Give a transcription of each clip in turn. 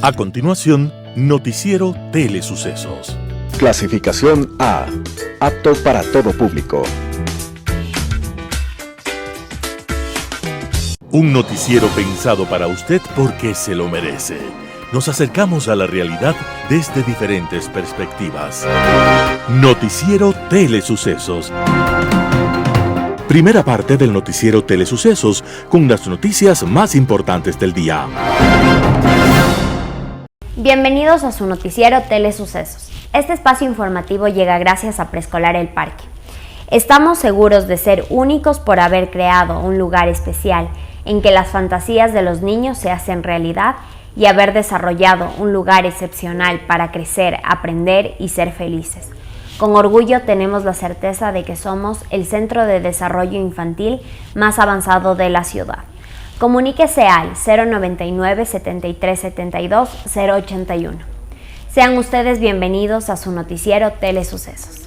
A continuación, Noticiero Telesucesos. Clasificación A. Apto para todo público. Un noticiero pensado para usted porque se lo merece. Nos acercamos a la realidad desde diferentes perspectivas. Noticiero Telesucesos. Primera parte del Noticiero Telesucesos con las noticias más importantes del día. Bienvenidos a su Noticiero Telesucesos. Este espacio informativo llega gracias a Preescolar El Parque. Estamos seguros de ser únicos por haber creado un lugar especial en que las fantasías de los niños se hacen realidad y haber desarrollado un lugar excepcional para crecer, aprender y ser felices. Con orgullo tenemos la certeza de que somos el centro de desarrollo infantil más avanzado de la ciudad. Comuníquese al 099 73 72 081. Sean ustedes bienvenidos a su noticiero Telesucesos.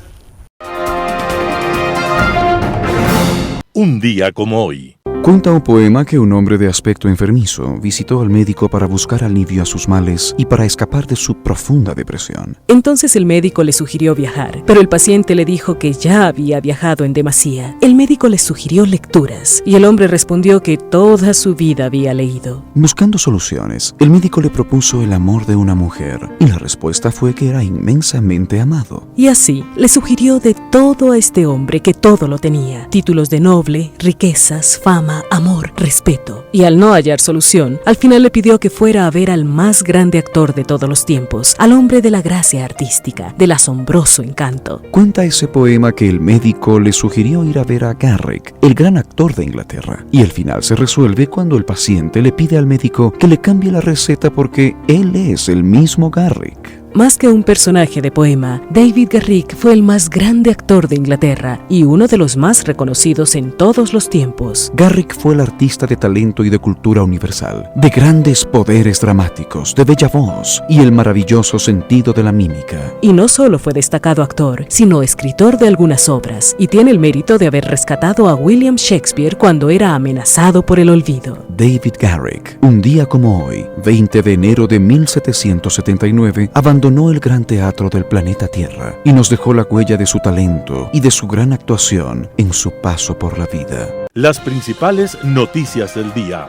Un día como hoy. Cuenta un poema que un hombre de aspecto enfermizo visitó al médico para buscar alivio a sus males y para escapar de su profunda depresión. Entonces el médico le sugirió viajar, pero el paciente le dijo que ya había viajado en demasía. El médico le sugirió lecturas y el hombre respondió que toda su vida había leído. Buscando soluciones, el médico le propuso el amor de una mujer y la respuesta fue que era inmensamente amado. Y así le sugirió de todo a este hombre que todo lo tenía: títulos de noble, riquezas, fama, amor, respeto. Y al no hallar solución, al final le pidió que fuera a ver al más grande actor de todos los tiempos, al hombre de la gracia artística, del asombroso encanto. Cuenta ese poema que el médico le sugirió ir a ver a Garrick, el gran actor de Inglaterra, y el final se resuelve cuando el paciente le pide al médico que le cambie la receta porque él es el mismo Garrick. Más que un personaje de poema, David Garrick fue el más grande actor de Inglaterra y uno de los más reconocidos en todos los tiempos. Garrick fue el artista de talento y de cultura universal, de grandes poderes dramáticos, de bella voz y el maravilloso sentido de la mímica. Y no solo fue destacado actor, sino escritor de algunas obras, y tiene el mérito de haber rescatado a William Shakespeare cuando era amenazado por el olvido. David Garrick, un día como hoy, 20 de enero de 1779, abandonó el gran teatro del planeta Tierra y nos dejó la huella de su talento y de su gran actuación en su paso por la vida. Las principales noticias del día.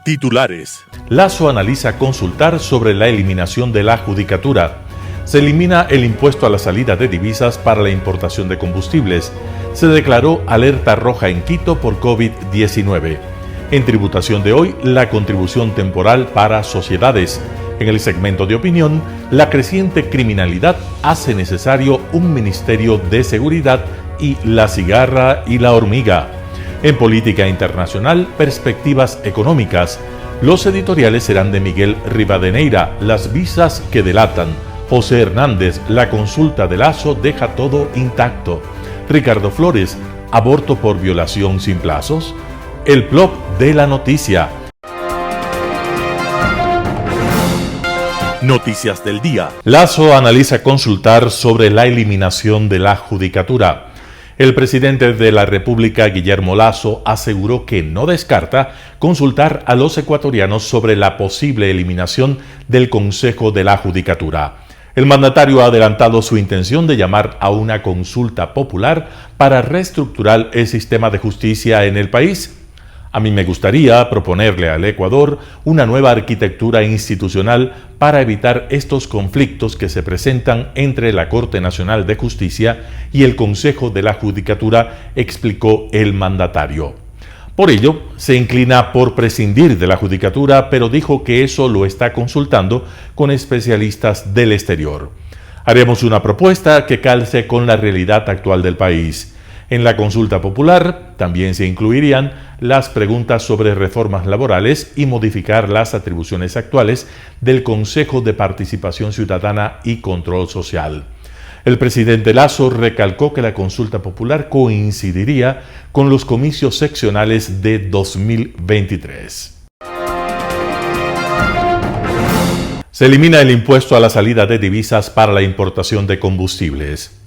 Titulares. Lasso analiza consultar sobre la eliminación de la judicatura. Se elimina el impuesto a la salida de divisas para la importación de combustibles. Se declaró alerta roja en Quito por COVID-19. En tributación de hoy, la contribución temporal para sociedades. En el segmento de opinión, la creciente criminalidad hace necesario un ministerio de seguridad y la cigarra y la hormiga. En política internacional, perspectivas económicas. Los editoriales serán de Miguel Rivadeneira, las visas que delatan. José Hernández, la consulta de Lasso deja todo intacto. Ricardo Flores, aborto por violación sin plazos. El plop de la noticia. Noticias del día. Lasso analiza consultar sobre la eliminación de la judicatura. El presidente de la República, Guillermo Lasso, aseguró que no descarta consultar a los ecuatorianos sobre la posible eliminación del Consejo de la Judicatura. El mandatario ha adelantado su intención de llamar a una consulta popular para reestructurar el sistema de justicia en el país. A mí me gustaría proponerle al Ecuador una nueva arquitectura institucional para evitar estos conflictos que se presentan entre la Corte Nacional de Justicia y el Consejo de la Judicatura, explicó el mandatario. Por ello, se inclina por prescindir de la Judicatura, pero dijo que eso lo está consultando con especialistas del exterior. Haremos una propuesta que calce con la realidad actual del país. En la consulta popular también se incluirían las preguntas sobre reformas laborales y modificar las atribuciones actuales del Consejo de Participación Ciudadana y Control Social. El presidente Lasso recalcó que la consulta popular coincidiría con los comicios seccionales de 2023. Se elimina el impuesto a la salida de divisas para la importación de combustibles.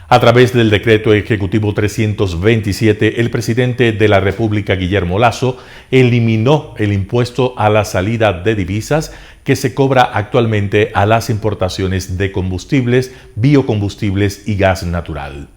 A través del decreto ejecutivo 327, el presidente de la República, Guillermo Lasso, eliminó el impuesto a la salida de divisas que se cobra actualmente a las importaciones de combustibles, biocombustibles y gas natural.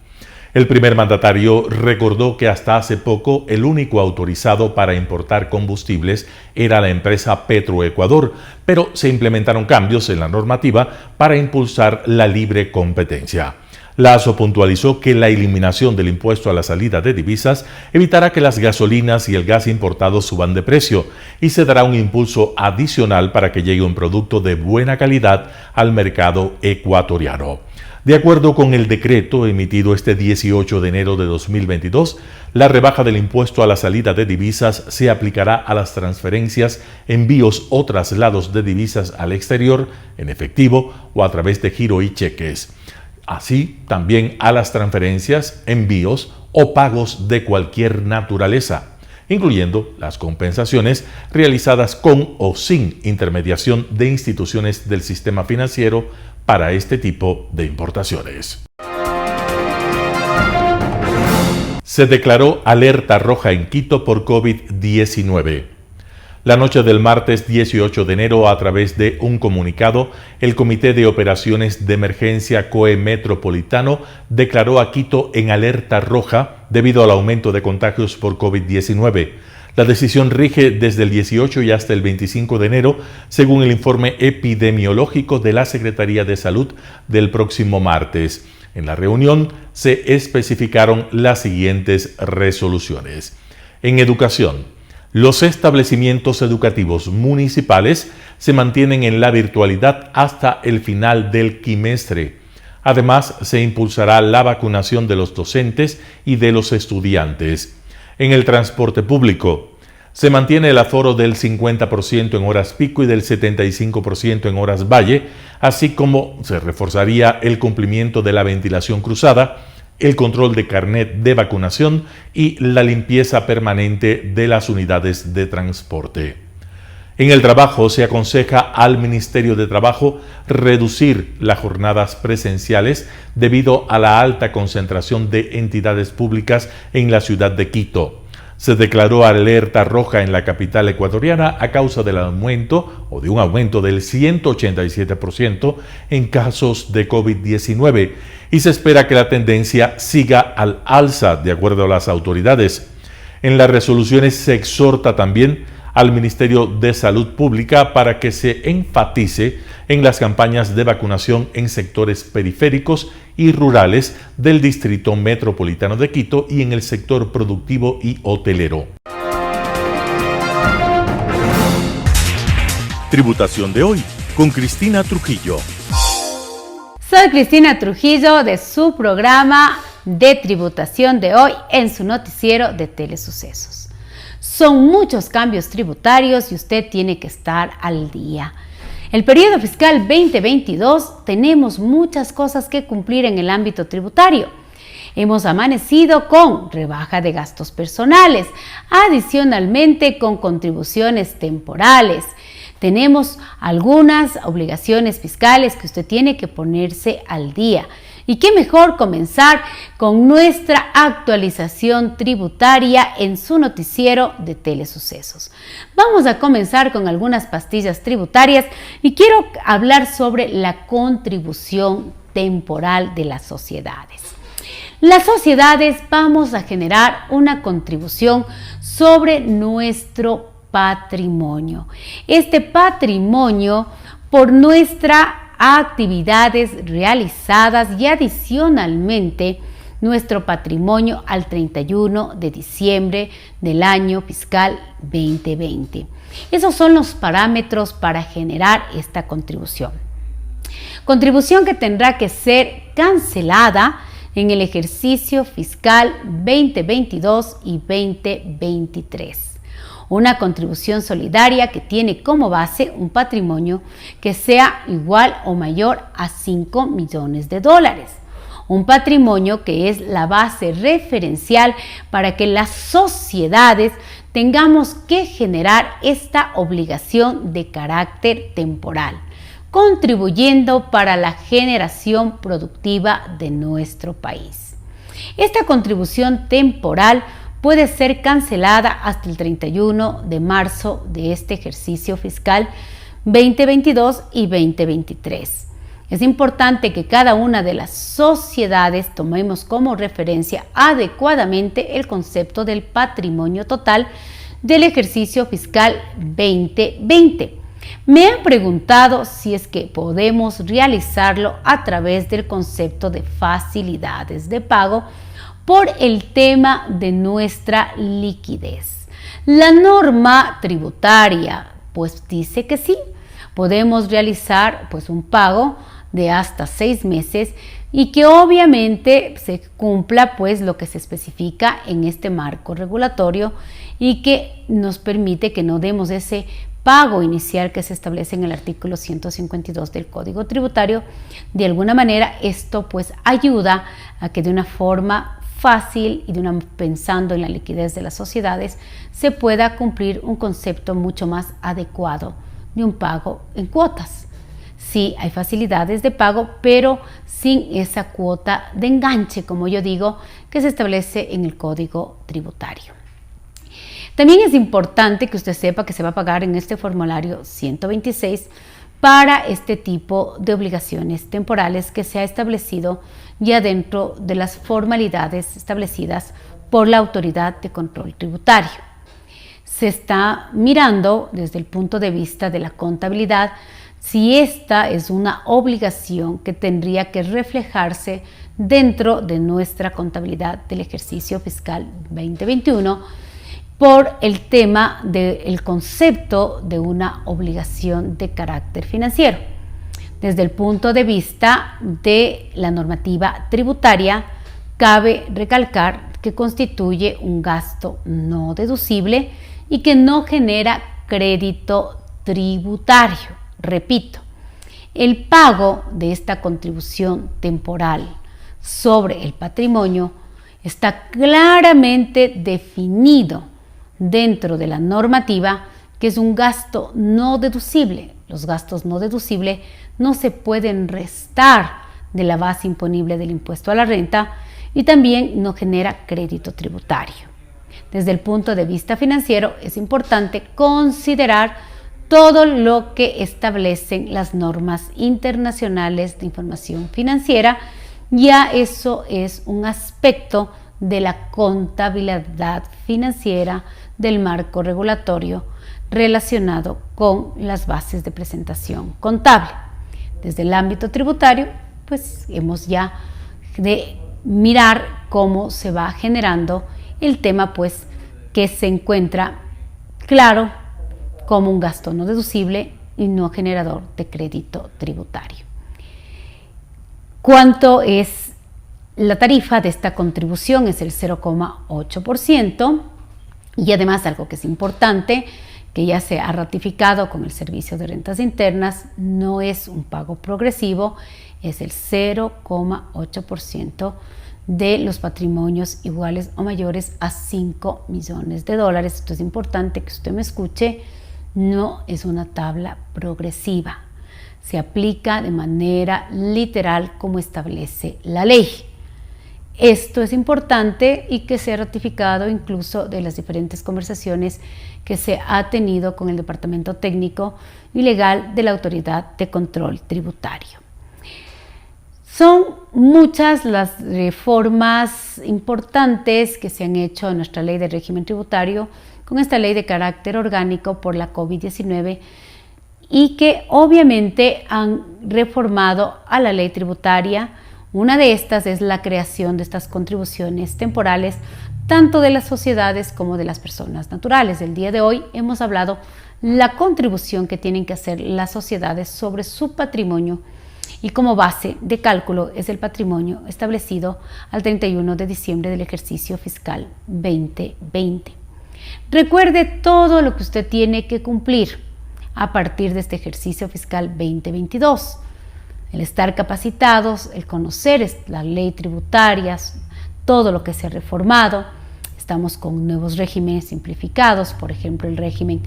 El primer mandatario recordó que hasta hace poco el único autorizado para importar combustibles era la empresa Petroecuador, pero se implementaron cambios en la normativa para impulsar la libre competencia. Lasso puntualizó que la eliminación del impuesto a la salida de divisas evitará que las gasolinas y el gas importado suban de precio y se dará un impulso adicional para que llegue un producto de buena calidad al mercado ecuatoriano. De acuerdo con el decreto emitido este 18 de enero de 2022, la rebaja del impuesto a la salida de divisas se aplicará a las transferencias, envíos o traslados de divisas al exterior en efectivo o a través de giro y cheques. Así también a las transferencias, envíos o pagos de cualquier naturaleza, incluyendo las compensaciones realizadas con o sin intermediación de instituciones del sistema financiero para este tipo de importaciones. Se declaró alerta roja en Quito por COVID-19. La noche del martes 18 de enero, a través de un comunicado, el Comité de Operaciones de Emergencia COE Metropolitano declaró a Quito en alerta roja debido al aumento de contagios por COVID-19. La decisión rige desde el 18 y hasta el 25 de enero, según el informe epidemiológico de la Secretaría de Salud del próximo martes. En la reunión se especificaron las siguientes resoluciones. En educación, los establecimientos educativos municipales se mantienen en la virtualidad hasta el final del quimestre. Además, se impulsará la vacunación de los docentes y de los estudiantes. En el transporte público, se mantiene el aforo del 50% en horas pico y del 75% en horas valle, así como se reforzaría el cumplimiento de la ventilación cruzada, el control de carnet de vacunación y la limpieza permanente de las unidades de transporte. En el trabajo se aconseja al Ministerio de Trabajo reducir las jornadas presenciales debido a la alta concentración de entidades públicas en la ciudad de Quito. Se declaró alerta roja en la capital ecuatoriana a causa del aumento o de un aumento del 187% en casos de COVID-19 y se espera que la tendencia siga al alza, de acuerdo a las autoridades. En las resoluciones se exhorta también al Ministerio de Salud Pública para que se enfatice en las campañas de vacunación en sectores periféricos y rurales del Distrito Metropolitano de Quito y en el sector productivo y hotelero. Tributación de hoy con Cristina Trujillo. Soy Cristina Trujillo de su programa de tributación de hoy en su noticiero de Telesucesos. Son muchos cambios tributarios y usted tiene que estar al día. El periodo fiscal 2022 tenemos muchas cosas que cumplir en el ámbito tributario. Hemos amanecido con rebaja de gastos personales, adicionalmente con contribuciones temporales. Tenemos algunas obligaciones fiscales que usted tiene que ponerse al día. Y qué mejor comenzar con nuestra actualización tributaria en su noticiero de Telesucesos. Vamos a comenzar con algunas pastillas tributarias y quiero hablar sobre la contribución temporal de las sociedades. Las sociedades vamos a generar una contribución sobre nuestro patrimonio. Este patrimonio por nuestra actividades realizadas y adicionalmente nuestro patrimonio al 31 de diciembre del año fiscal 2020. Esos son los parámetros para generar esta contribución. Contribución que tendrá que ser cancelada en el ejercicio fiscal 2022 y 2023. Una contribución solidaria que tiene como base un patrimonio que sea igual o mayor a 5 millones de dólares. Un patrimonio que es la base referencial para que las sociedades tengamos que generar esta obligación de carácter temporal. contribuyendo para la generación productiva de nuestro país. Esta contribución temporal puede ser cancelada hasta el 31 de marzo de este ejercicio fiscal 2022 y 2023. Es importante que cada una de las sociedades tomemos como referencia adecuadamente el concepto del patrimonio total del ejercicio fiscal 2020. Me han preguntado si es que podemos realizarlo a través del concepto de facilidades de pago por el tema de nuestra liquidez. La norma tributaria pues dice que sí, podemos realizar pues un pago de hasta 6 meses y que obviamente se cumpla pues lo que se especifica en este marco regulatorio y que nos permite que no demos ese pago inicial que se establece en el artículo 152 del Código Tributario. De alguna manera esto pues ayuda a que de una forma fácil y pensando en la liquidez de las sociedades se pueda cumplir un concepto mucho más adecuado de un pago en cuotas. Sí, hay facilidades de pago, pero sin esa cuota de enganche, como yo digo, que se establece en el Código Tributario. También es importante que usted sepa que se va a pagar en este formulario 126 para este tipo de obligaciones temporales que se ha establecido ya dentro de las formalidades establecidas por la Autoridad de Control Tributario. Se está mirando desde el punto de vista de la contabilidad si esta es una obligación que tendría que reflejarse dentro de nuestra contabilidad del ejercicio fiscal 2021 por el tema del concepto de una obligación de carácter financiero. Desde el punto de vista de la normativa tributaria, cabe recalcar que constituye un gasto no deducible y que no genera crédito tributario. Repito, el pago de esta contribución temporal sobre el patrimonio está claramente definido dentro de la normativa que es un gasto no deducible. Los gastos no deducibles no se pueden restar de la base imponible del impuesto a la renta y también no genera crédito tributario. Desde el punto de vista financiero es importante considerar todo lo que establecen las normas internacionales de información financiera. Ya eso es un aspecto de la contabilidad financiera del marco regulatorio relacionado con las bases de presentación contable. Desde el ámbito tributario, pues hemos ya de mirar cómo se va generando el tema, pues que se encuentra claro como un gasto no deducible y no generador de crédito tributario. ¿Cuánto es la tarifa de esta contribución? Es el 0,8%. Y además, algo que es importante, que ya se ha ratificado con el Servicio de Rentas Internas, no es un pago progresivo, es el 0,8% de los patrimonios iguales o mayores a $5 millones. Esto es importante que usted me escuche, no es una tabla progresiva, se aplica de manera literal como establece la ley. Esto es importante y que se ha ratificado incluso de las diferentes conversaciones que se ha tenido con el Departamento Técnico y Legal de la Autoridad de Control Tributario. Son muchas las reformas importantes que se han hecho en nuestra ley de régimen tributario con esta ley de carácter orgánico por la COVID-19 y que obviamente han reformado a la ley tributaria. Una de estas es la creación de estas contribuciones temporales, tanto de las sociedades como de las personas naturales. El día de hoy hemos hablado la contribución que tienen que hacer las sociedades sobre su patrimonio y como base de cálculo es el patrimonio establecido al 31 de diciembre del ejercicio fiscal 2020. Recuerde todo lo que usted tiene que cumplir a partir de este ejercicio fiscal 2022. El estar capacitados, el conocer la ley tributaria, todo lo que se ha reformado. Estamos con nuevos regímenes simplificados, por ejemplo, el régimen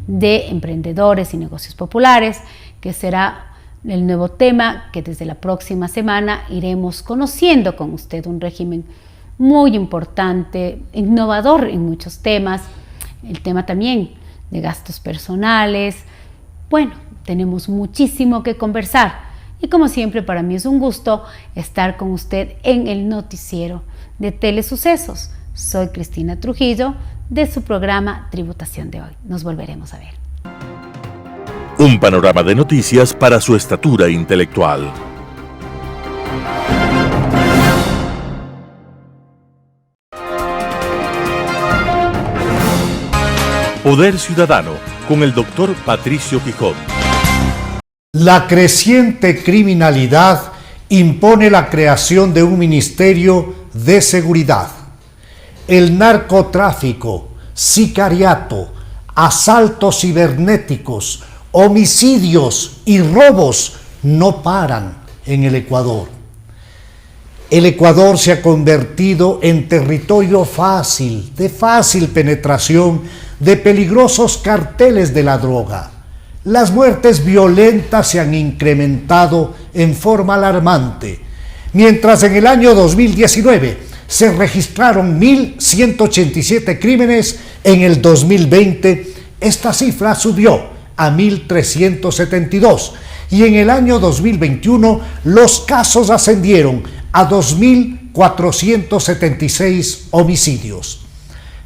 de emprendedores y negocios populares, que será el nuevo tema que desde la próxima semana iremos conociendo con usted, un régimen muy importante, innovador en muchos temas, el tema también de gastos personales. Bueno, tenemos muchísimo que conversar y como siempre para mí es un gusto estar con usted en el noticiero de Telesucesos. Soy Cristina Trujillo de su programa Tributación de Hoy. Nos volveremos a ver. Un panorama de noticias para su estatura intelectual. Poder Ciudadano con el doctor Patricio Quijón. La creciente criminalidad impone la creación de un Ministerio de Seguridad. El narcotráfico, sicariato, asaltos cibernéticos, homicidios y robos no paran en el Ecuador. El Ecuador se ha convertido en territorio fácil, de fácil penetración de peligrosos carteles de la droga. Las muertes violentas se han incrementado en forma alarmante, mientras en el año 2019 se registraron 1.187 crímenes, en el 2020 esta cifra subió a 1.372 y en el año 2021 los casos ascendieron a 2.476 homicidios.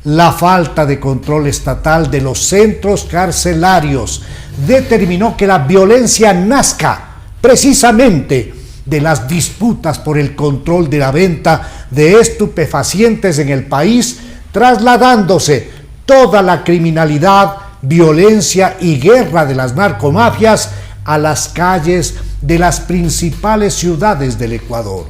La falta de control estatal de los centros carcelarios determinó que la violencia nazca precisamente de las disputas por el control de la venta de estupefacientes en el país, trasladándose toda la criminalidad, violencia y guerra de las narcomafias a las calles de las principales ciudades del Ecuador.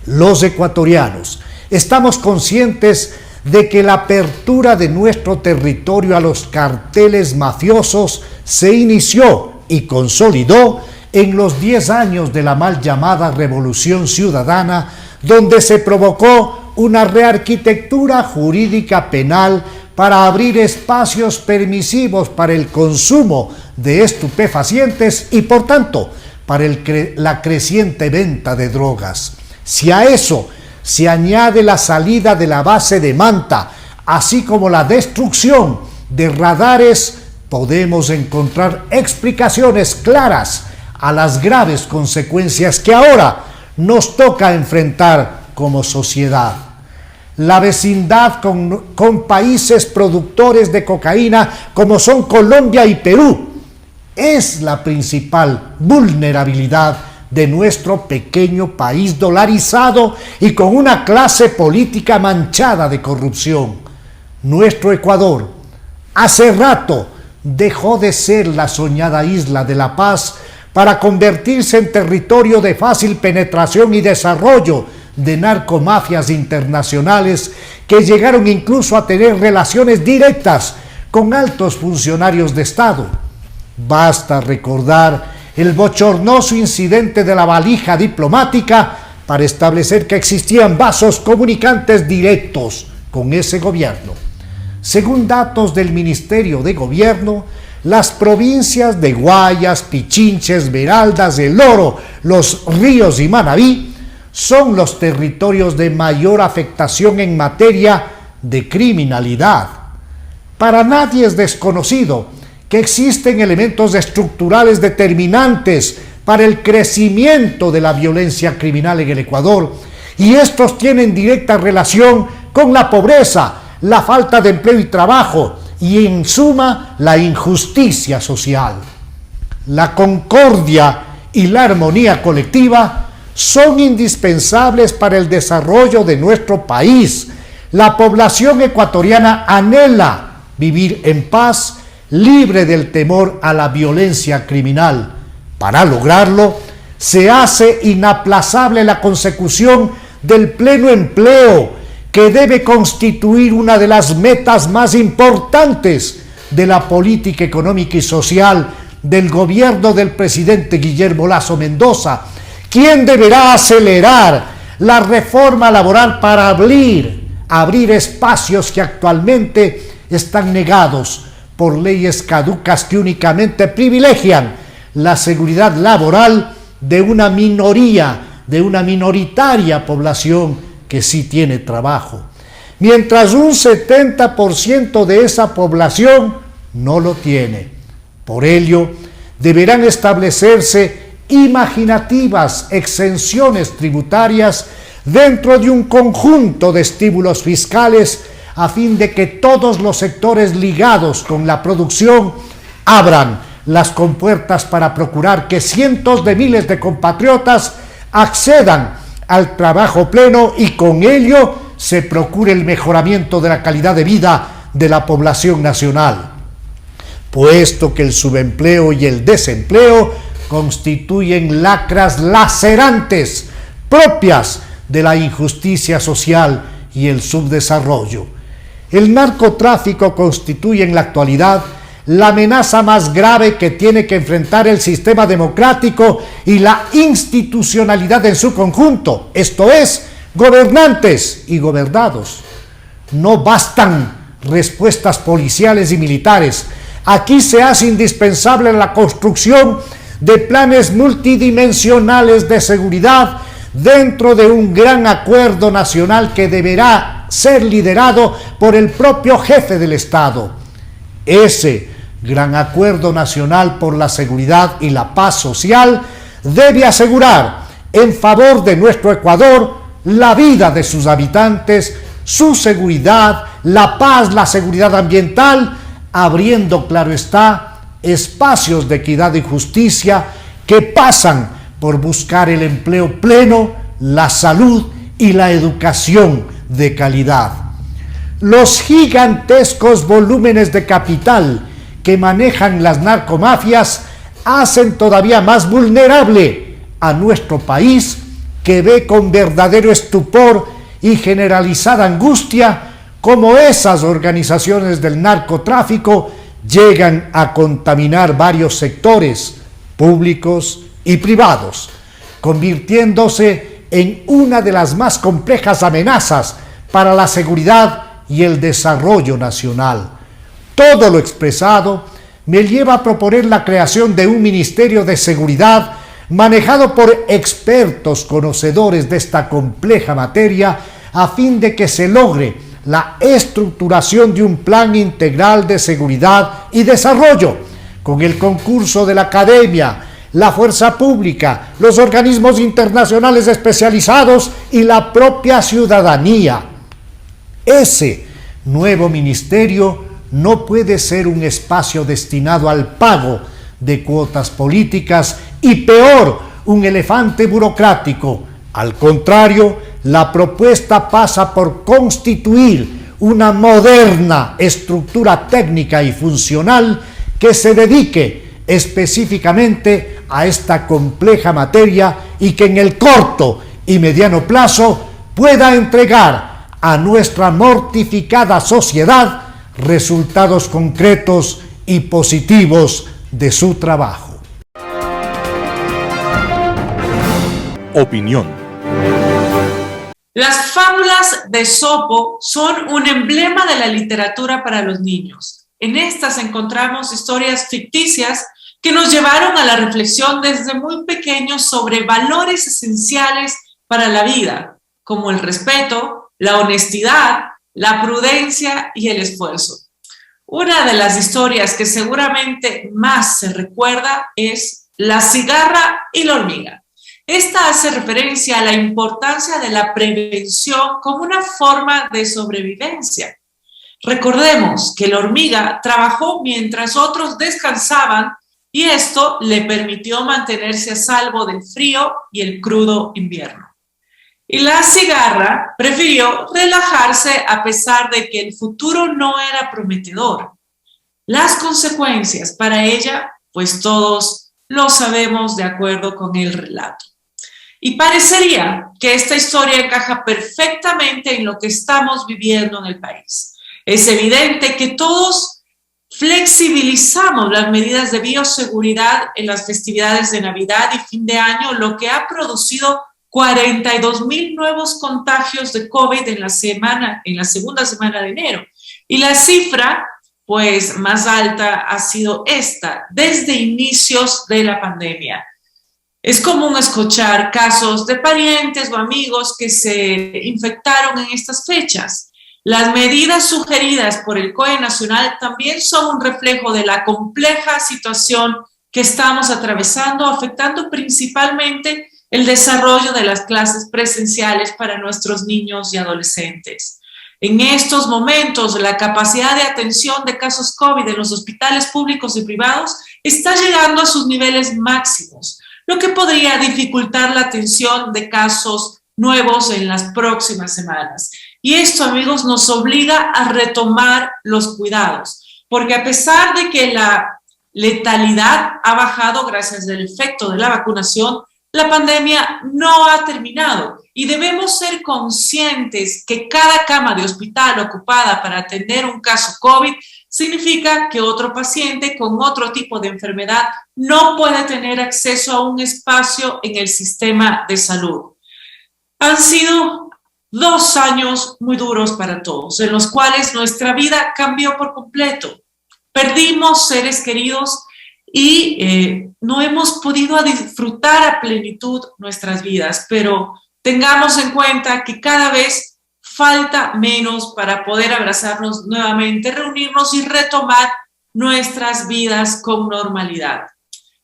Los ecuatorianos estamos conscientes de que la apertura de nuestro territorio a los carteles mafiosos se inició y consolidó en los 10 años de la mal llamada Revolución Ciudadana, donde se provocó una rearquitectura jurídica penal para abrir espacios permisivos para el consumo de estupefacientes y, por tanto, para la creciente venta de drogas. Si a eso se añade la salida de la base de Manta, así como la destrucción de radares, podemos encontrar explicaciones claras a las graves consecuencias que ahora nos toca enfrentar como sociedad. La vecindad con países productores de cocaína como son Colombia y Perú es la principal vulnerabilidad de nuestro pequeño país dolarizado y con una clase política manchada de corrupción. Nuestro Ecuador hace rato dejó de ser la soñada isla de la paz para convertirse en territorio de fácil penetración y desarrollo de narcomafias internacionales que llegaron incluso a tener relaciones directas con altos funcionarios de Estado. Basta recordar el bochornoso incidente de la valija diplomática para establecer que existían vasos comunicantes directos con ese gobierno. Según datos del Ministerio de Gobierno, las provincias de Guayas, Pichincha, Esmeraldas, El Oro, Los Ríos y Manabí son los territorios de mayor afectación en materia de criminalidad. Para nadie es desconocido que existen elementos estructurales determinantes para el crecimiento de la violencia criminal en el Ecuador, y estos tienen directa relación con la pobreza, la falta de empleo y trabajo, y en suma, la injusticia social. La concordia y la armonía colectiva son indispensables para el desarrollo de nuestro país. La población ecuatoriana anhela vivir en paz, libre del temor a la violencia criminal. Para lograrlo, se hace inaplazable la consecución del pleno empleo, que debe constituir una de las metas más importantes de la política económica y social del gobierno del presidente Guillermo Lasso Mendoza, quien deberá acelerar la reforma laboral para abrir espacios que actualmente están negados por leyes caducas que únicamente privilegian la seguridad laboral de una minoría, de una minoritaria población que sí tiene trabajo, mientras un 70% de esa población no lo tiene. Por ello, deberán establecerse imaginativas exenciones tributarias dentro de un conjunto de estímulos fiscales a fin de que todos los sectores ligados con la producción abran las compuertas para procurar que cientos de miles de compatriotas accedan al trabajo pleno y con ello se procure el mejoramiento de la calidad de vida de la población nacional, puesto que el subempleo y el desempleo constituyen lacras lacerantes propias de la injusticia social y el subdesarrollo. El narcotráfico constituye en la actualidad la amenaza más grave que tiene que enfrentar el sistema democrático y la institucionalidad en su conjunto, esto es, gobernantes y gobernados. No bastan respuestas policiales y militares. Aquí se hace indispensable la construcción de planes multidimensionales de seguridad dentro de un gran acuerdo nacional que deberá ser liderado por el propio jefe del Estado. Ese gran acuerdo nacional por la seguridad y la paz social debe asegurar en favor de nuestro Ecuador la vida de sus habitantes, su seguridad, la paz, la seguridad ambiental, abriendo, claro está, espacios de equidad y justicia que pasan por buscar el empleo pleno, la salud y la educación de calidad. Los gigantescos volúmenes de capital que manejan las narcomafias hacen todavía más vulnerable a nuestro país, que ve con verdadero estupor y generalizada angustia cómo esas organizaciones del narcotráfico llegan a contaminar varios sectores públicos y privados, convirtiéndose en una de las más complejas amenazas para la seguridad y el desarrollo nacional. Todo lo expresado me lleva a proponer la creación de un Ministerio de Seguridad manejado por expertos conocedores de esta compleja materia a fin de que se logre la estructuración de un plan integral de seguridad y desarrollo, con el concurso de la academia, la fuerza pública, los organismos internacionales especializados y la propia ciudadanía. Ese nuevo ministerio no puede ser un espacio destinado al pago de cuotas políticas y peor, un elefante burocrático. Al contrario, la propuesta pasa por constituir una moderna estructura técnica y funcional que se dedique específicamente a esta compleja materia y que en el corto y mediano plazo pueda entregar a nuestra mortificada sociedad resultados concretos y positivos de su trabajo. Opinión. Las fábulas de Esopo son un emblema de la literatura para los niños. En estas encontramos historias ficticias que nos llevaron a la reflexión desde muy pequeños sobre valores esenciales para la vida, como el respeto, la honestidad, la prudencia y el esfuerzo. Una de las historias que seguramente más se recuerda es La cigarra y la hormiga. Esta hace referencia a la importancia de la prevención como una forma de sobrevivencia. Recordemos que la hormiga trabajó mientras otros descansaban y esto le permitió mantenerse a salvo del frío y el crudo invierno. Y la cigarra prefirió relajarse a pesar de que el futuro no era prometedor. Las consecuencias para ella, pues todos lo sabemos de acuerdo con el relato. Y parecería que esta historia encaja perfectamente en lo que estamos viviendo en el país. Es evidente que todos flexibilizamos las medidas de bioseguridad en las festividades de Navidad y fin de año, lo que ha producido 42,000 nuevos contagios de COVID en la segunda semana de enero. Y la cifra pues más alta ha sido esta desde inicios de la pandemia. Es común escuchar casos de parientes o amigos que se infectaron en estas fechas. Las medidas sugeridas por el COE Nacional también son un reflejo de la compleja situación que estamos atravesando, afectando principalmente el desarrollo de las clases presenciales para nuestros niños y adolescentes. En estos momentos, la capacidad de atención de casos COVID en los hospitales públicos y privados está llegando a sus niveles máximos, lo que podría dificultar la atención de casos nuevos en las próximas semanas. Y esto, amigos, nos obliga a retomar los cuidados, porque a pesar de que la letalidad ha bajado gracias al efecto de la vacunación, la pandemia no ha terminado y debemos ser conscientes que cada cama de hospital ocupada para atender un caso COVID significa que otro paciente con otro tipo de enfermedad no puede tener acceso a un espacio en el sistema de salud. Han sido 2 años muy duros para todos, en los cuales nuestra vida cambió por completo. Perdimos seres queridos y no hemos podido disfrutar a plenitud nuestras vidas, pero tengamos en cuenta que cada vez falta menos para poder abrazarnos nuevamente, reunirnos y retomar nuestras vidas con normalidad.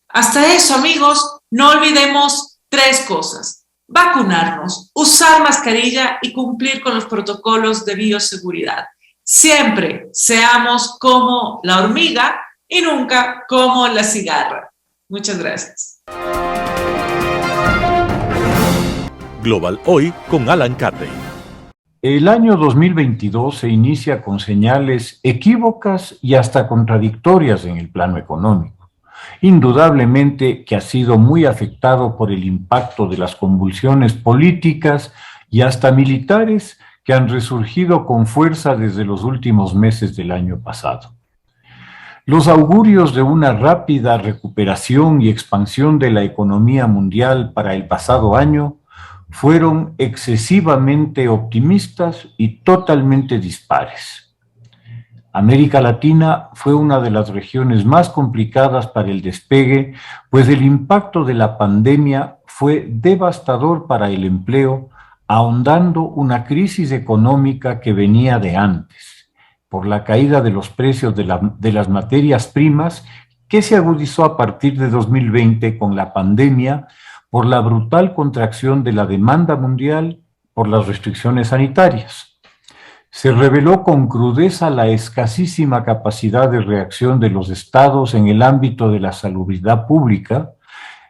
Hasta eso, amigos, no olvidemos 3 cosas: vacunarnos, usar mascarilla y cumplir con los protocolos de bioseguridad. Siempre seamos como la hormiga y nunca como la cigarra. Muchas gracias. Global Hoy con Alan Carney. El año 2022 se inicia con señales equívocas y hasta contradictorias en el plano económico. Indudablemente que ha sido muy afectado por el impacto de las convulsiones políticas y hasta militares que han resurgido con fuerza desde los últimos meses del año pasado. Los augurios de una rápida recuperación y expansión de la economía mundial para el pasado año fueron excesivamente optimistas y totalmente dispares. América Latina fue una de las regiones más complicadas para el despegue, pues el impacto de la pandemia fue devastador para el empleo, ahondando una crisis económica que venía de antes, por la caída de los precios de las materias primas, que se agudizó a partir de 2020 con la pandemia, por la brutal contracción de la demanda mundial, por las restricciones sanitarias. Se reveló con crudeza la escasísima capacidad de reacción de los estados en el ámbito de la salubridad pública,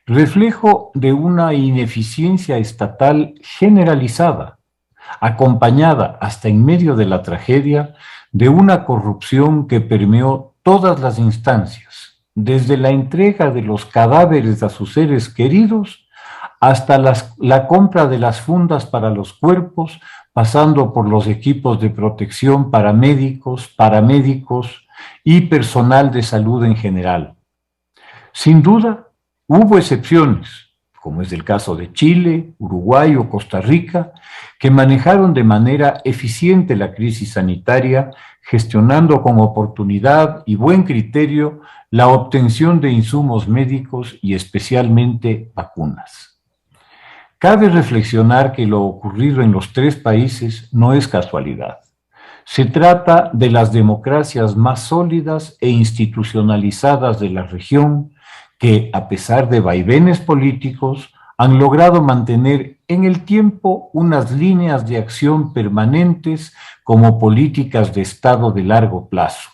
reflejo de una ineficiencia estatal generalizada, acompañada hasta en medio de la tragedia de una corrupción que permeó todas las instancias, desde la entrega de los cadáveres a sus seres queridos hasta la compra de las fundas para los cuerpos, pasando por los equipos de protección para médicos, paramédicos y personal de salud en general. Sin duda, hubo excepciones, como es el caso de Chile, Uruguay o Costa Rica, que manejaron de manera eficiente la crisis sanitaria, gestionando con oportunidad y buen criterio la obtención de insumos médicos y especialmente vacunas. Cabe reflexionar que lo ocurrido en los 3 países no es casualidad. Se trata de las democracias más sólidas e institucionalizadas de la región que, a pesar de vaivenes políticos, han logrado mantener en el tiempo unas líneas de acción permanentes como políticas de Estado de largo plazo,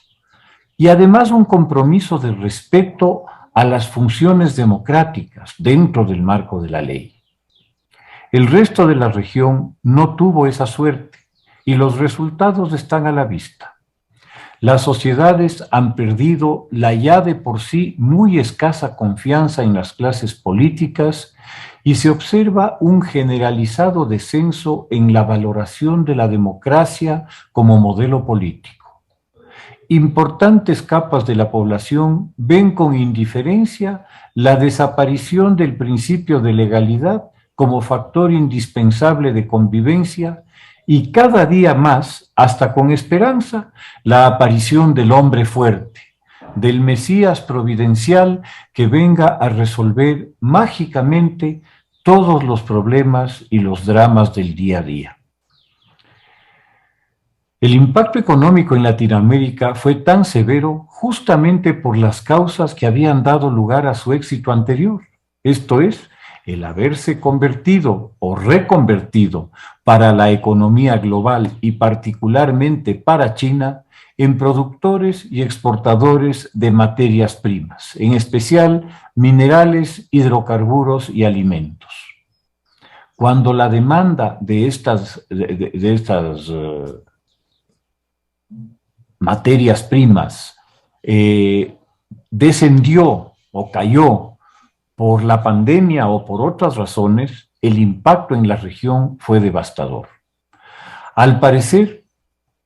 y además un compromiso de respeto a las funciones democráticas dentro del marco de la ley. El resto de la región no tuvo esa suerte y los resultados están a la vista. Las sociedades han perdido la ya de por sí muy escasa confianza en las clases políticas y se observa un generalizado descenso en la valoración de la democracia como modelo político. Importantes capas de la población ven con indiferencia la desaparición del principio de legalidad como factor indispensable de convivencia y cada día más, hasta con esperanza, la aparición del hombre fuerte, del Mesías providencial que venga a resolver mágicamente todos los problemas y los dramas del día a día. El impacto económico en Latinoamérica fue tan severo justamente por las causas que habían dado lugar a su éxito anterior, esto es, el haberse convertido o reconvertido para la economía global y particularmente para China en productores y exportadores de materias primas, en especial minerales, hidrocarburos y alimentos. Cuando la demanda de estas materias primas descendió o cayó por la pandemia o por otras razones, el impacto en la región fue devastador. Al parecer,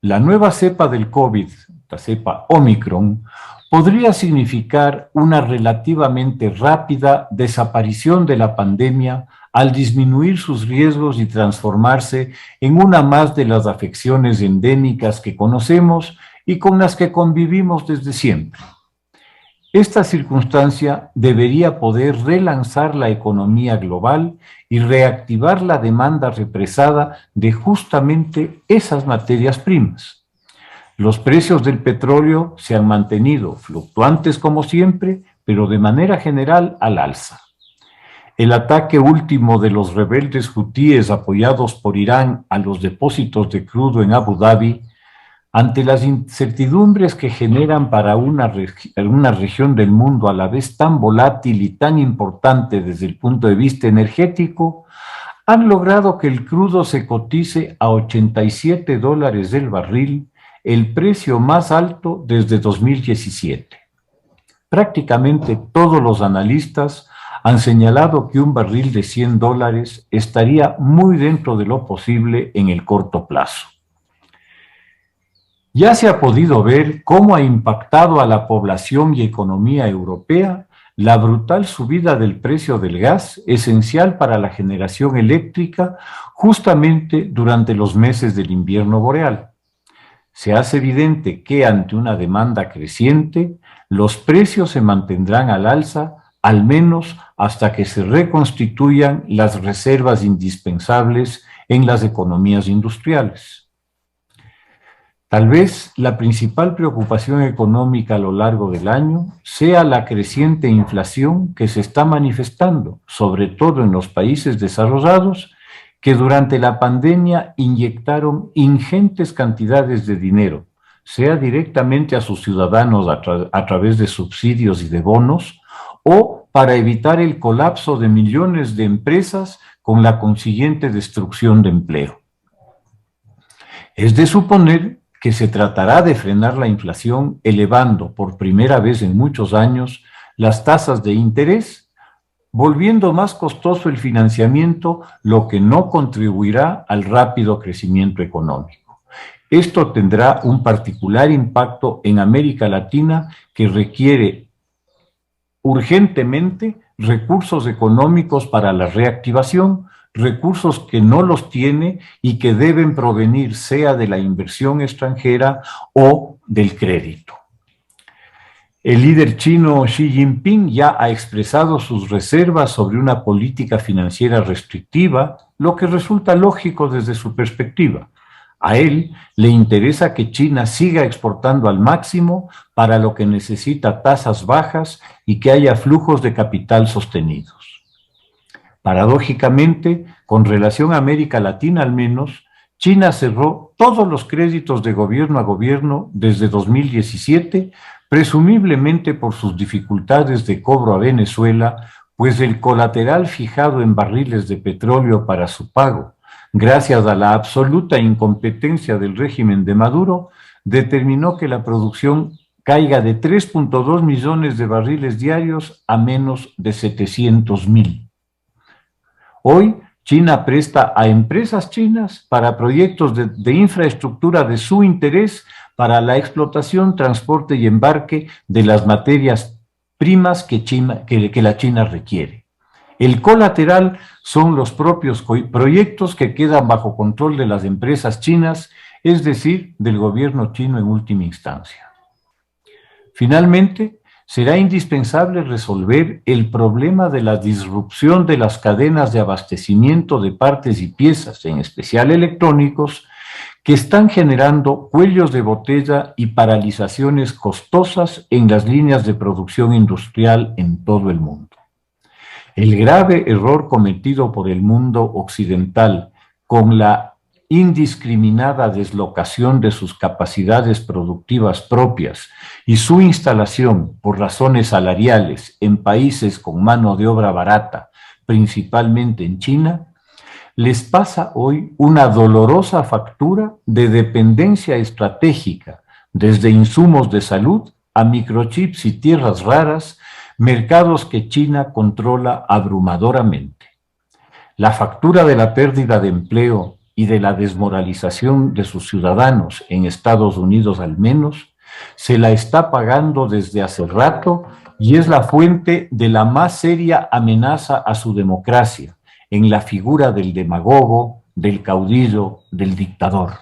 la nueva cepa del COVID, la cepa Omicron, podría significar una relativamente rápida desaparición de la pandemia al disminuir sus riesgos y transformarse en una más de las afecciones endémicas que conocemos y con las que convivimos desde siempre. Esta circunstancia debería poder relanzar la economía global y reactivar la demanda represada de justamente esas materias primas. Los precios del petróleo se han mantenido fluctuantes como siempre, pero de manera general al alza. El ataque último de los rebeldes hutíes apoyados por Irán a los depósitos de crudo en Abu Dhabi, ante las incertidumbres que generan para una región del mundo a la vez tan volátil y tan importante desde el punto de vista energético, han logrado que el crudo se cotice a $87 el barril, el precio más alto desde 2017. Prácticamente todos los analistas han señalado que un barril de $100 estaría muy dentro de lo posible en el corto plazo. Ya se ha podido ver cómo ha impactado a la población y economía europea la brutal subida del precio del gas, esencial para la generación eléctrica, justamente durante los meses del invierno boreal. Se hace evidente que ante una demanda creciente, los precios se mantendrán al alza, al menos hasta que se reconstituyan las reservas indispensables en las economías industriales. Tal vez la principal preocupación económica a lo largo del año sea la creciente inflación que se está manifestando, sobre todo en los países desarrollados, que durante la pandemia inyectaron ingentes cantidades de dinero, sea directamente a sus ciudadanos a través de subsidios y de bonos, o para evitar el colapso de millones de empresas con la consiguiente destrucción de empleo. Es de suponer que se tratará de frenar la inflación elevando por primera vez en muchos años las tasas de interés, volviendo más costoso el financiamiento, lo que no contribuirá al rápido crecimiento económico. Esto tendrá un particular impacto en América Latina que requiere urgentemente recursos económicos para la reactivación, recursos que no los tiene y que deben provenir sea de la inversión extranjera o del crédito. El líder chino Xi Jinping ya ha expresado sus reservas sobre una política financiera restrictiva, lo que resulta lógico desde su perspectiva. A él le interesa que China siga exportando al máximo, para lo que necesita tasas bajas y que haya flujos de capital sostenidos. Paradójicamente, con relación a América Latina al menos, China cerró todos los créditos de gobierno a gobierno desde 2017, presumiblemente por sus dificultades de cobro a Venezuela, pues el colateral fijado en barriles de petróleo para su pago, gracias a la absoluta incompetencia del régimen de Maduro, determinó que la producción caiga de 3.2 millones de barriles diarios a menos de 700,000. Hoy, China presta a empresas chinas para proyectos de infraestructura de su interés para la explotación, transporte y embarque de las materias primas que la China requiere. El colateral son los propios proyectos que quedan bajo control de las empresas chinas, es decir, del gobierno chino en última instancia. Finalmente, será indispensable resolver el problema de la disrupción de las cadenas de abastecimiento de partes y piezas, en especial electrónicos, que están generando cuellos de botella y paralizaciones costosas en las líneas de producción industrial en todo el mundo. El grave error cometido por el mundo occidental con la indiscriminada deslocación de sus capacidades productivas propias y su instalación por razones salariales en países con mano de obra barata, principalmente en China, les pasa hoy una dolorosa factura de dependencia estratégica, desde insumos de salud a microchips y tierras raras, mercados que China controla abrumadoramente. La factura de la pérdida de empleo y de la desmoralización de sus ciudadanos, en Estados Unidos al menos, se la está pagando desde hace rato y es la fuente de la más seria amenaza a su democracia, en la figura del demagogo, del caudillo, del dictador.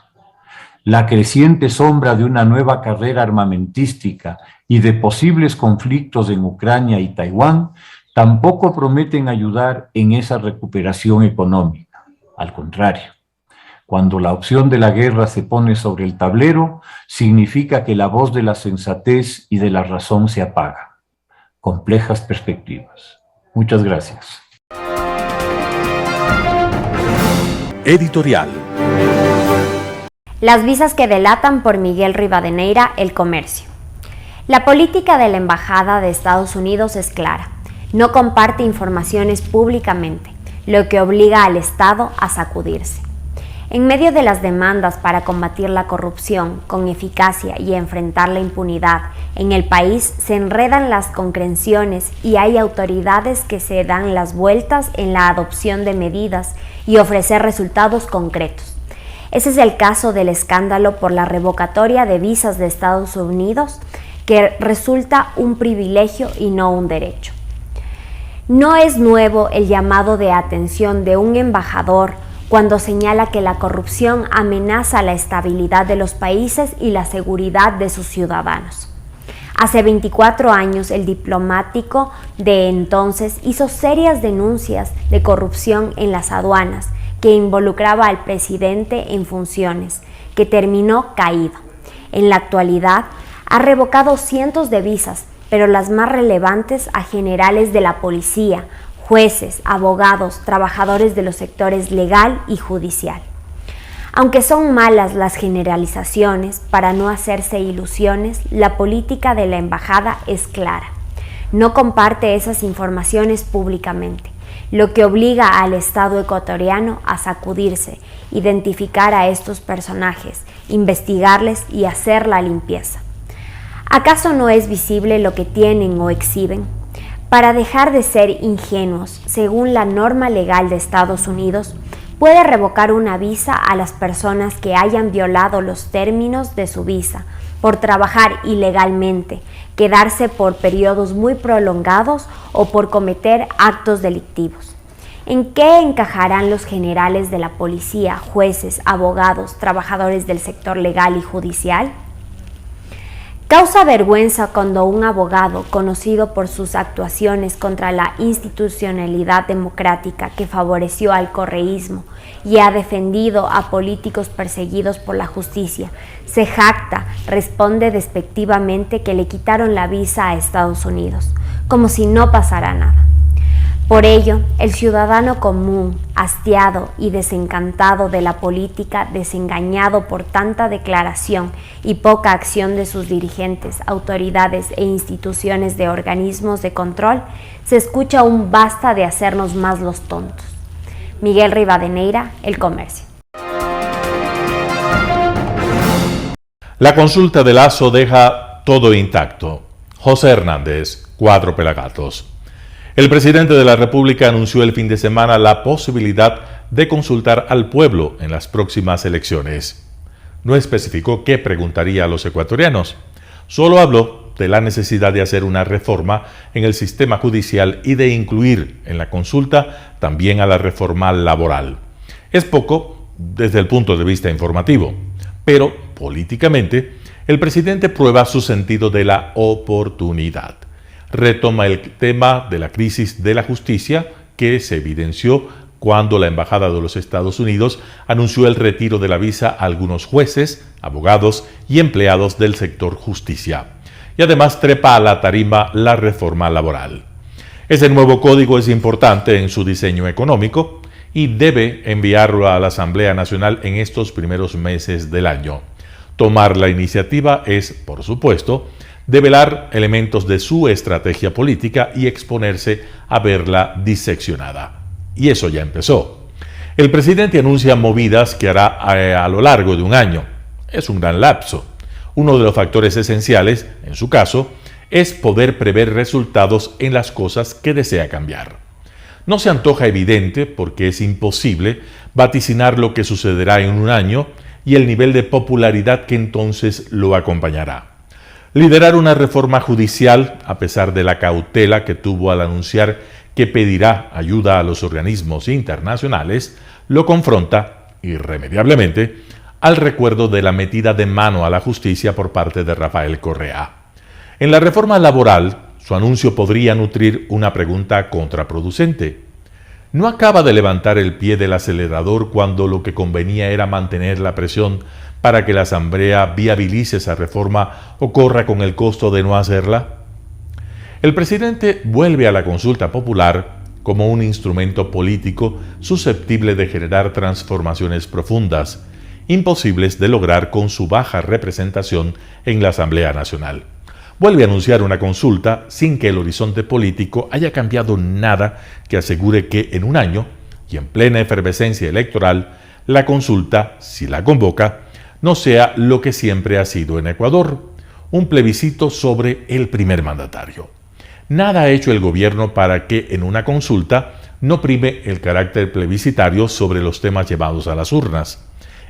La creciente sombra de una nueva carrera armamentística y de posibles conflictos en Ucrania y Taiwán tampoco prometen ayudar en esa recuperación económica. Al contrario, cuando la opción de la guerra se pone sobre el tablero, significa que la voz de la sensatez y de la razón se apaga. Complejas perspectivas. Muchas gracias. Editorial. Las visas que delatan, por Miguel Rivadeneira, El Comercio. La política de la Embajada de Estados Unidos es clara. No comparte informaciones públicamente, lo que obliga al Estado a sacudirse. En medio de las demandas para combatir la corrupción con eficacia y enfrentar la impunidad, en el país se enredan las concreciones y hay autoridades que se dan las vueltas en la adopción de medidas y ofrecer resultados concretos. Ese es el caso del escándalo por la revocatoria de visas de Estados Unidos, que resulta un privilegio y no un derecho. No es nuevo el llamado de atención de un embajador cuando señala que la corrupción amenaza la estabilidad de los países y la seguridad de sus ciudadanos. Hace 24 años, el diplomático de entonces hizo serias denuncias de corrupción en las aduanas que involucraba al presidente en funciones, que terminó caído. En la actualidad, ha revocado cientos de visas, pero las más relevantes a generales de la policía, jueces, abogados, trabajadores de los sectores legal y judicial. Aunque son malas las generalizaciones, para no hacerse ilusiones, la política de la embajada es clara. No comparte esas informaciones públicamente, lo que obliga al Estado ecuatoriano a sacudirse, identificar a estos personajes, investigarles y hacer la limpieza. ¿Acaso no es visible lo que tienen o exhiben? Para dejar de ser ingenuos, según la norma legal de Estados Unidos, puede revocar una visa a las personas que hayan violado los términos de su visa por trabajar ilegalmente, quedarse por periodos muy prolongados o por cometer actos delictivos. ¿En qué encajarán los generales de la policía, jueces, abogados, trabajadores del sector legal y judicial? Causa vergüenza cuando un abogado, conocido por sus actuaciones contra la institucionalidad democrática que favoreció al correísmo y ha defendido a políticos perseguidos por la justicia, se jacta, responde despectivamente que le quitaron la visa a Estados Unidos, como si no pasara nada. Por ello, el ciudadano común, hastiado y desencantado de la política, desengañado por tanta declaración y poca acción de sus dirigentes, autoridades e instituciones de organismos de control, se escucha un basta de hacernos más los tontos. Miguel Rivadeneira, El Comercio. La consulta de Lasso deja todo intacto. José Hernández, Cuatro Pelagatos. El presidente de la República anunció el fin de semana la posibilidad de consultar al pueblo en las próximas elecciones. No especificó qué preguntaría a los ecuatorianos, solo habló de la necesidad de hacer una reforma en el sistema judicial y de incluir en la consulta también a la reforma laboral. Es poco desde el punto de vista informativo, pero políticamente el presidente prueba su sentido de la oportunidad. Retoma el tema de la crisis de la justicia que se evidenció cuando la Embajada de los Estados Unidos anunció el retiro de la visa a algunos jueces, abogados y empleados del sector justicia. Y además trepa a la tarima la reforma laboral. Ese nuevo código es importante en su diseño económico y debe enviarlo a la Asamblea Nacional en estos primeros meses del año. Tomar la iniciativa es, por supuesto, develar elementos de su estrategia política y exponerse a verla diseccionada. Y eso ya empezó. El presidente anuncia movidas que hará a lo largo de un año. Es un gran lapso. Uno de los factores esenciales, en su caso, es poder prever resultados en las cosas que desea cambiar. No se antoja evidente porque es imposible vaticinar lo que sucederá en un año y el nivel de popularidad que entonces lo acompañará. Liderar una reforma judicial, a pesar de la cautela que tuvo al anunciar que pedirá ayuda a los organismos internacionales, lo confronta, irremediablemente, al recuerdo de la metida de mano a la justicia por parte de Rafael Correa. En la reforma laboral, su anuncio podría nutrir una pregunta contraproducente. ¿No acaba de levantar el pie del acelerador cuando lo que convenía era mantener la presión para que la Asamblea viabilice esa reforma o corra con el costo de no hacerla? El presidente vuelve a la consulta popular como un instrumento político susceptible de generar transformaciones profundas, imposibles de lograr con su baja representación en la Asamblea Nacional. Vuelve a anunciar una consulta sin que el horizonte político haya cambiado nada que asegure que en un año, y en plena efervescencia electoral, la consulta, si la convoca, no sea lo que siempre ha sido en Ecuador, un plebiscito sobre el primer mandatario. Nada ha hecho el gobierno para que en una consulta no prime el carácter plebiscitario sobre los temas llevados a las urnas.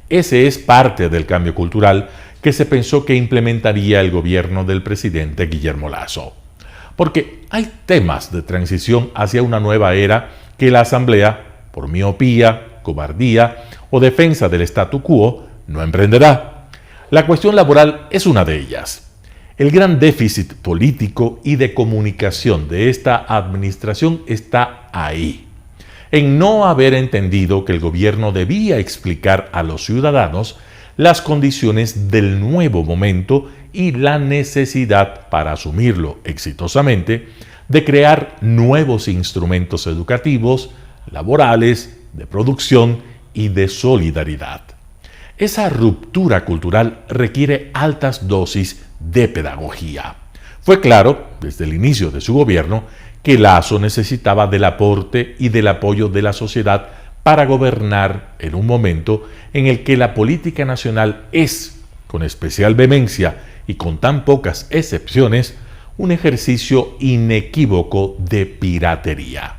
Ese es parte del cambio cultural que se pensó que implementaría el gobierno del presidente Guillermo Lasso. Porque hay temas de transición hacia una nueva era que la Asamblea, por miopía, cobardía o defensa del statu quo, no emprenderá. La cuestión laboral es una de ellas. El gran déficit político y de comunicación de esta administración está ahí, en no haber entendido que el gobierno debía explicar a los ciudadanos las condiciones del nuevo momento y la necesidad para asumirlo exitosamente de crear nuevos instrumentos educativos, laborales, de producción y de solidaridad. Esa ruptura cultural requiere altas dosis de pedagogía. Fue claro, desde el inicio de su gobierno, que Lasso necesitaba del aporte y del apoyo de la sociedad para gobernar en un momento en el que la política nacional es, con especial vehemencia y con tan pocas excepciones, un ejercicio inequívoco de piratería.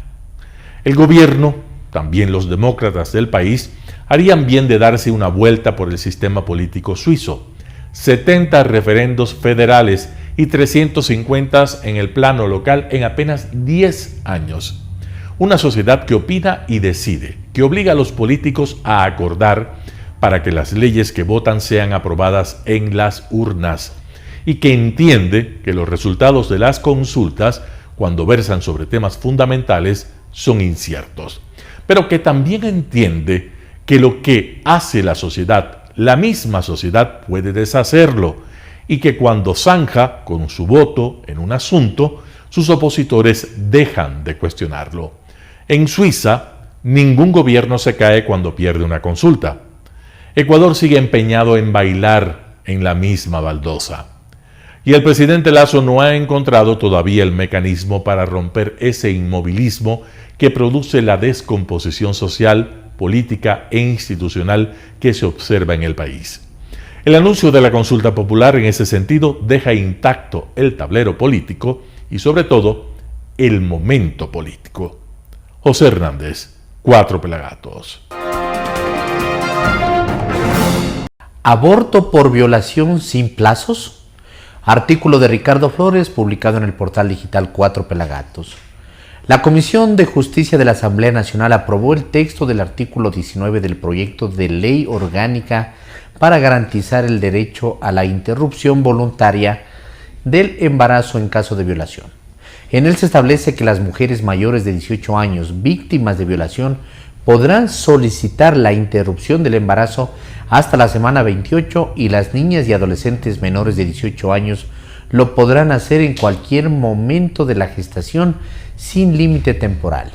El gobierno, también los demócratas del país, harían bien de darse una vuelta por el sistema político suizo. 70 referendos federales y 350 en el plano local en apenas 10 años. Una sociedad que opina y decide, que obliga a los políticos a acordar para que las leyes que votan sean aprobadas en las urnas y que entiende que los resultados de las consultas, cuando versan sobre temas fundamentales, son inciertos, pero que también entiende que lo que hace la sociedad, la misma sociedad puede deshacerlo y que cuando zanja con su voto en un asunto, sus opositores dejan de cuestionarlo. En Suiza, ningún gobierno se cae cuando pierde una consulta. Ecuador sigue empeñado en bailar en la misma baldosa. Y el presidente Lasso no ha encontrado todavía el mecanismo para romper ese inmovilismo que produce la descomposición social, política e institucional que se observa en el país. El anuncio de la consulta popular en ese sentido deja intacto el tablero político y sobre todo el momento político. José Hernández, 4 Pelagatos. ¿Aborto por violación sin plazos? Artículo de Ricardo Flores, publicado en el portal digital Cuatro Pelagatos. La Comisión de Justicia de la Asamblea Nacional aprobó el texto del artículo 19 del proyecto de ley orgánica para garantizar el derecho a la interrupción voluntaria del embarazo en caso de violación. En él se establece que las mujeres mayores de 18 años víctimas de violación podrán solicitar la interrupción del embarazo hasta la semana 28 y las niñas y adolescentes menores de 18 años lo podrán hacer en cualquier momento de la gestación sin límite temporal.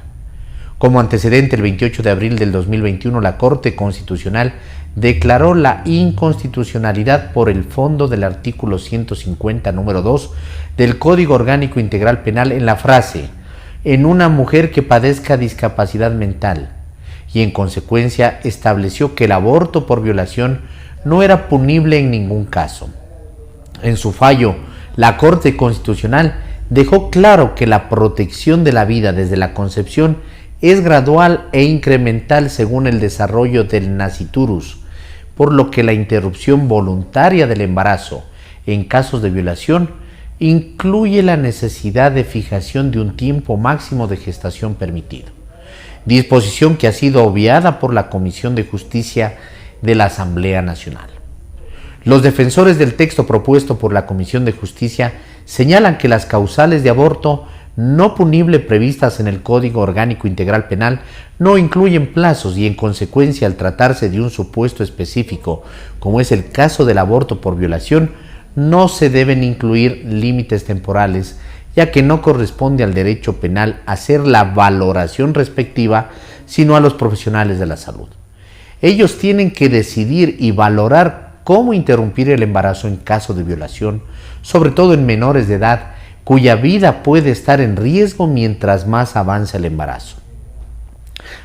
Como antecedente, el 28 de abril del 2021, la Corte Constitucional declaró la inconstitucionalidad por el fondo del artículo 150, número 2 del Código Orgánico Integral Penal en la frase «en una mujer que padezca discapacidad mental», y en consecuencia estableció que el aborto por violación no era punible en ningún caso. En su fallo, la Corte Constitucional dejó claro que la protección de la vida desde la concepción es gradual e incremental según el desarrollo del nasciturus, por lo que la interrupción voluntaria del embarazo en casos de violación incluye la necesidad de fijación de un tiempo máximo de gestación permitido, disposición que ha sido obviada por la Comisión de Justicia de la Asamblea Nacional. Los defensores del texto propuesto por la Comisión de Justicia señalan que las causales de aborto no punible previstas en el Código Orgánico Integral Penal no incluyen plazos y en consecuencia, al tratarse de un supuesto específico, como es el caso del aborto por violación, no se deben incluir límites temporales, ya que no corresponde al derecho penal hacer la valoración respectiva, sino a los profesionales de la salud. Ellos tienen que decidir y valorar cómo interrumpir el embarazo en caso de violación, sobre todo en menores de edad, cuya vida puede estar en riesgo mientras más avanza el embarazo.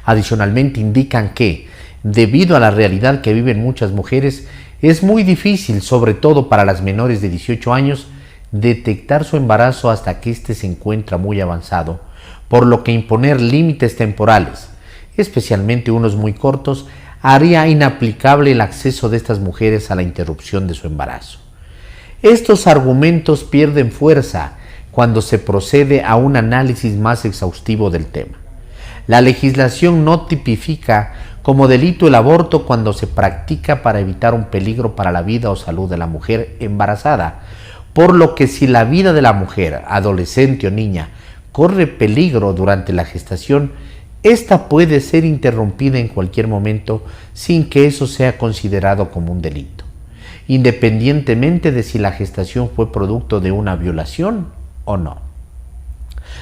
Adicionalmente indican que, debido a la realidad que viven muchas mujeres, es muy difícil, sobre todo para las menores de 18 años, detectar su embarazo hasta que éste se encuentra muy avanzado, por lo que imponer límites temporales, especialmente unos muy cortos, haría inaplicable el acceso de estas mujeres a la interrupción de su embarazo. Estos argumentos pierden fuerza cuando se procede a un análisis más exhaustivo del tema. La legislación no tipifica como delito el aborto cuando se practica para evitar un peligro para la vida o salud de la mujer embarazada, por lo que si la vida de la mujer, adolescente o niña, corre peligro durante la gestación, esta puede ser interrumpida en cualquier momento sin que eso sea considerado como un delito, independientemente de si la gestación fue producto de una violación o no.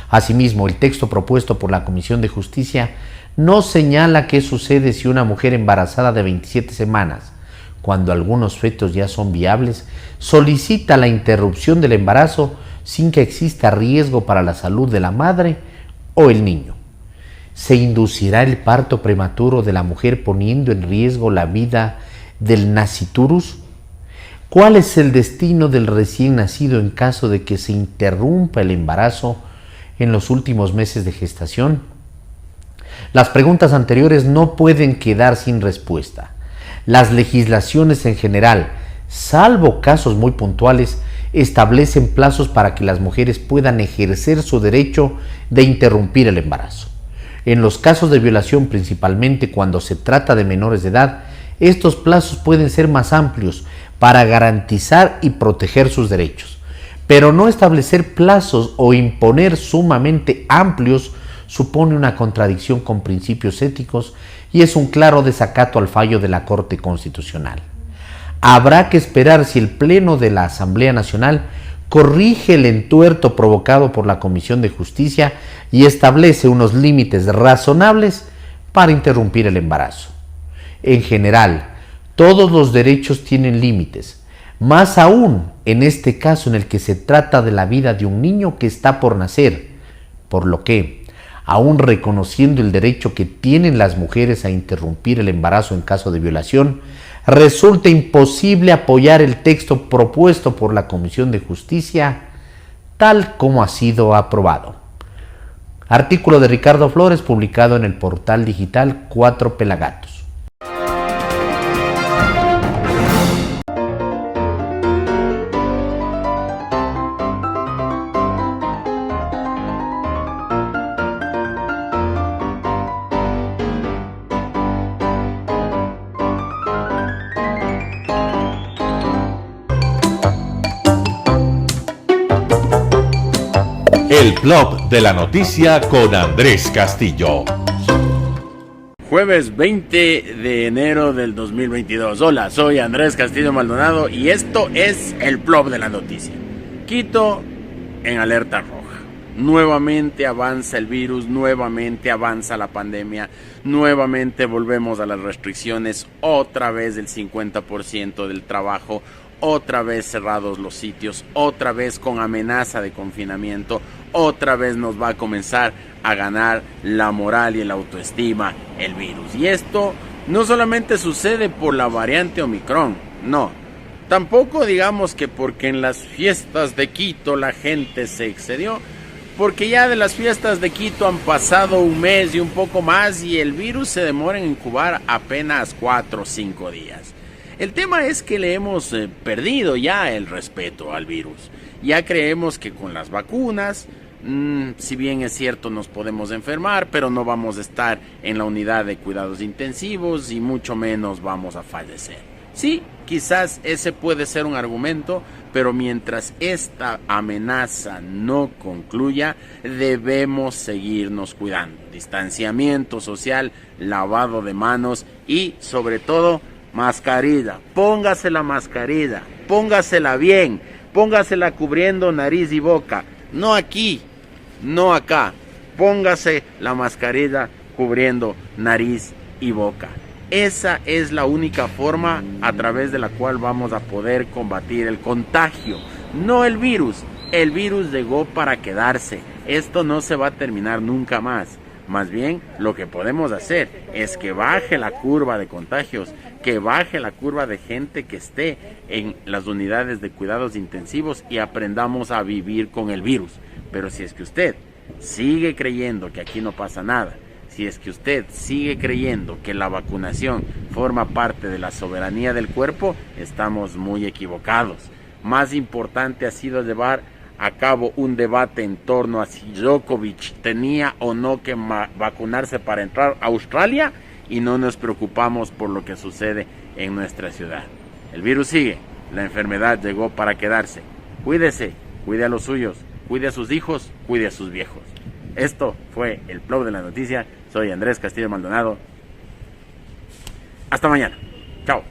Asimismo, el texto propuesto por la Comisión de Justicia no señala qué sucede si una mujer embarazada de 27 semanas, cuando algunos fetos ya son viables, solicita la interrupción del embarazo sin que exista riesgo para la salud de la madre o el niño. ¿Se inducirá el parto prematuro de la mujer poniendo en riesgo la vida del nasciturus? ¿Cuál es el destino del recién nacido en caso de que se interrumpa el embarazo en los últimos meses de gestación? Las preguntas anteriores no pueden quedar sin respuesta. Las legislaciones en general, salvo casos muy puntuales, establecen plazos para que las mujeres puedan ejercer su derecho de interrumpir el embarazo. En los casos de violación, principalmente cuando se trata de menores de edad, estos plazos pueden ser más amplios para garantizar y proteger sus derechos. Pero no establecer plazos o imponer sumamente amplios supone una contradicción con principios éticos y es un claro desacato al fallo de la Corte Constitucional. Habrá que esperar si el Pleno de la Asamblea Nacional corrige el entuerto provocado por la Comisión de Justicia y establece unos límites razonables para interrumpir el embarazo. En general, todos los derechos tienen límites, más aún en este caso en el que se trata de la vida de un niño que está por nacer, por lo que, aún reconociendo el derecho que tienen las mujeres a interrumpir el embarazo en caso de violación, resulta imposible apoyar el texto propuesto por la Comisión de Justicia tal como ha sido aprobado. Artículo de Ricardo Flores, publicado en el portal digital Cuatro Pelagatos. El Plop de la noticia con Andrés Castillo. Jueves 20 de enero del 2022. Hola, soy Andrés Castillo Maldonado y esto es el Plop de la noticia. Quito en alerta roja. Nuevamente avanza el virus, nuevamente avanza la pandemia, nuevamente volvemos a las restricciones, otra vez el 50% del trabajo, otra vez cerrados los sitios, otra vez con amenaza de confinamiento, otra vez nos va a comenzar a ganar la moral y la autoestima el virus. Y esto no solamente sucede por la variante Omicron, no. Tampoco digamos que porque en las fiestas de Quito la gente se excedió, porque ya de las fiestas de Quito han pasado un mes y un poco más y el virus se demora en incubar apenas 4 o 5 días. El tema es que le hemos perdido ya el respeto al virus. Ya creemos que con las vacunas, si bien es cierto nos podemos enfermar, pero no vamos a estar en la unidad de cuidados intensivos y mucho menos vamos a fallecer. Sí, quizás ese puede ser un argumento, pero mientras esta amenaza no concluya, debemos seguirnos cuidando. Distanciamiento social, lavado de manos y, sobre todo, mascarilla. Póngase la mascarilla, póngasela bien, póngasela cubriendo nariz y boca. No aquí, no acá. Póngase la mascarilla cubriendo nariz y boca. Esa es la única forma a través de la cual vamos a poder combatir el contagio, no el virus. El virus llegó para quedarse. Esto no se va a terminar nunca más. Más bien, lo que podemos hacer es que baje la curva de contagios, que baje la curva de gente que esté en las unidades de cuidados intensivos y aprendamos a vivir con el virus. Pero si es que usted sigue creyendo que aquí no pasa nada, si es que usted sigue creyendo que la vacunación forma parte de la soberanía del cuerpo, estamos muy equivocados. Más importante ha sido llevar a cabo un debate en torno a si Djokovic tenía o no que vacunarse para entrar a Australia y no nos preocupamos por lo que sucede en nuestra ciudad. El virus sigue, la enfermedad llegó para quedarse. Cuídese, cuide a los suyos, cuide a sus hijos, cuide a sus viejos. Esto fue el Plop de la noticia. Soy Andrés Castillo Maldonado. Hasta mañana. Chao.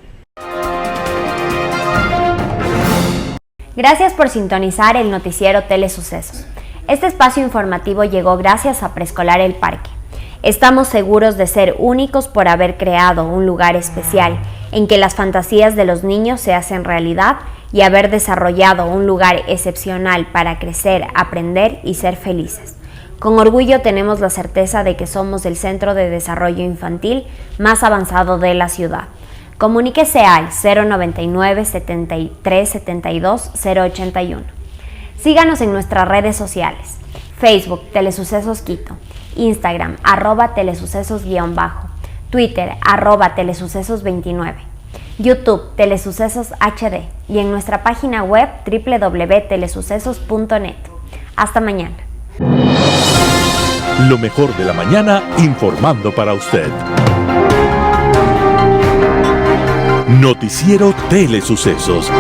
Gracias por sintonizar el noticiero Telesucesos. Este espacio informativo llegó gracias a Preescolar El Parque. Estamos seguros de ser únicos por haber creado un lugar especial en que las fantasías de los niños se hacen realidad y haber desarrollado un lugar excepcional para crecer, aprender y ser felices. Con orgullo tenemos la certeza de que somos el centro de desarrollo infantil más avanzado de la ciudad. Comuníquese al 099 73 72 081. Síganos en nuestras redes sociales: Facebook Telesucesos Quito, Instagram @telesucesos_, Twitter @telesucesos29, YouTube Telesucesos HD y en nuestra página web www.telesucesos.net. Hasta mañana. Lo mejor de la mañana informando para usted. Noticiero Telesucesos.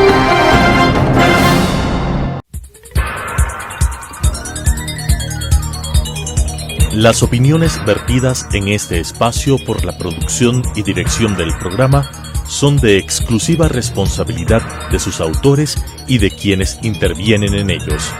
Las opiniones vertidas en este espacio por la producción y dirección del programa son de exclusiva responsabilidad de sus autores y de quienes intervienen en ellos.